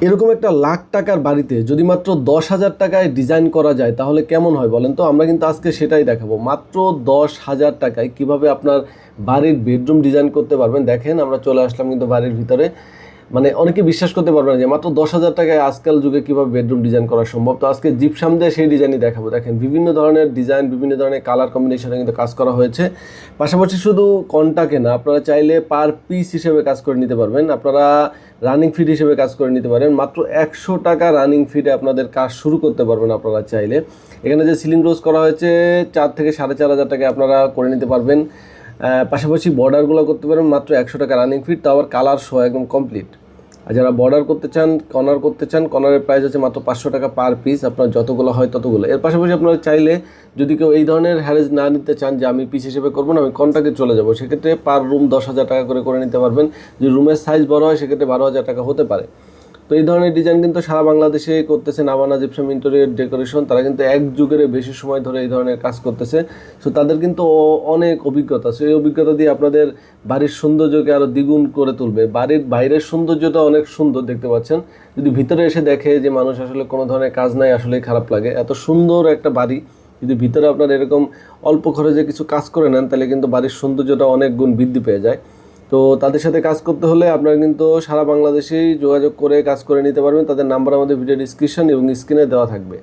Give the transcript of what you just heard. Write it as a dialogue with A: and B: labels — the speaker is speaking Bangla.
A: এরকম একটা লাখ টাকার বাড়িতে যদি মাত্র 10,000 টাকায় ডিজাইন করা যায় তাহলে কেমন হয় বলেন তো? আমরা কিন্তু আজকে সেটাই দেখাবো। মাত্র 10,000 টাকায় কিভাবে আপনার বাড়ির বেডরুম ডিজাইন করতে পারবেন। দেখেন আমরা চলে আসলাম কিন্তু বাড়ির ভিতরে। মানে অনেকে বিশ্বাস করতে পারবে না যে মাত্র 10,000 টাকায় আজকাল যুগে কীভাবে বেডরুম ডিজাইন করা সম্ভব। তো আজকে জিপসাম দিয়ে সেই ডিজাইনই দেখাবো। দেখেন বিভিন্ন ধরনের ডিজাইন, বিভিন্ন ধরনের কালার কম্বিনেশনে কিন্তু কাজ করা হয়েছে। পাশাপাশি শুধু কন্টাকে না, আপনারা চাইলে পার পিস হিসেবে কাজ করে নিতে পারবেন। আপনারা রানিং ফিট হিসেবে কাজ করে নিতে পারেন। মাত্র 100 টাকা রানিং ফিটে আপনাদের কাজ শুরু করতে পারবেন আপনারা চাইলে। এখানে যে সিলিং রোজ করা হয়েছে 4 থেকে 4,500 টাকায় আপনারা করে নিতে পারবেন। পাশাপাশি বর্ডারগুলো করতে পারবেন মাত্র 100 টাকা রানিং ফিট, তাও আবার কালার সহ একদম কমপ্লিট। আর যারা বর্ডার করতে চান, কর্নার করতে চান, কর্নারের প্রাইস আছে মাত্র 500 টাকা পার পিস। আপনার যতগুলো হয় ততগুলো। এর পাশাপাশি আপনারা চাইলে যদি কেউ এই ধরনের হ্যারেজ না নিতে চান যে আমি পিস হিসেবে করবো না, আমি কন্ট্রাক্টে চলে যাবো, সেক্ষেত্রে পার রুম 10,000 টাকা করে নিতে পারবেন। যদি রুমের সাইজ বড় হয় সেক্ষেত্রে 12,000 টাকা হতে পারে। তো এই ধরনের ডিজাইন কিন্তু সারা বাংলাদেশে করতেছে নাভানা জিপসাম ইন্টেরিয়র ডেকোরেশন। তারা কিন্তু এক যুগের বেশি সময় ধরে এই ধরনের কাজ করতেছে। সো তাদের কিন্তু অনেক অভিজ্ঞতা। সো এই অভিজ্ঞতা দিয়ে আপনাদের বাড়ির সৌন্দর্যকে আরও দ্বিগুণ করে তুলবে। বাড়ির বাইরের সৌন্দর্যটা অনেক সুন্দর দেখতে পাচ্ছেন, যদি ভিতরে এসে দেখে যে মানুষ আসলে কোনো ধরনের কাজ নাই, আসলেই খারাপ লাগে। এত সুন্দর একটা বাড়ি যদি ভিতরে আপনার এরকম অল্প খরচে কিছু কাজ করে নেন তাহলে কিন্তু বাড়ির সৌন্দর্যটা অনেক গুণ বৃদ্ধি পেয়ে যায়। তো তাদের সাথে কাজ করতে হলে আপনারা কিন্তু সারা বাংলাদেশেই যোগাযোগ করে কাজ করে নিতে পারবেন। তাদের নাম্বার আমাদের ভিডিও ডিসক্রিপশন এবং স্ক্রিনে দেওয়া থাকবে।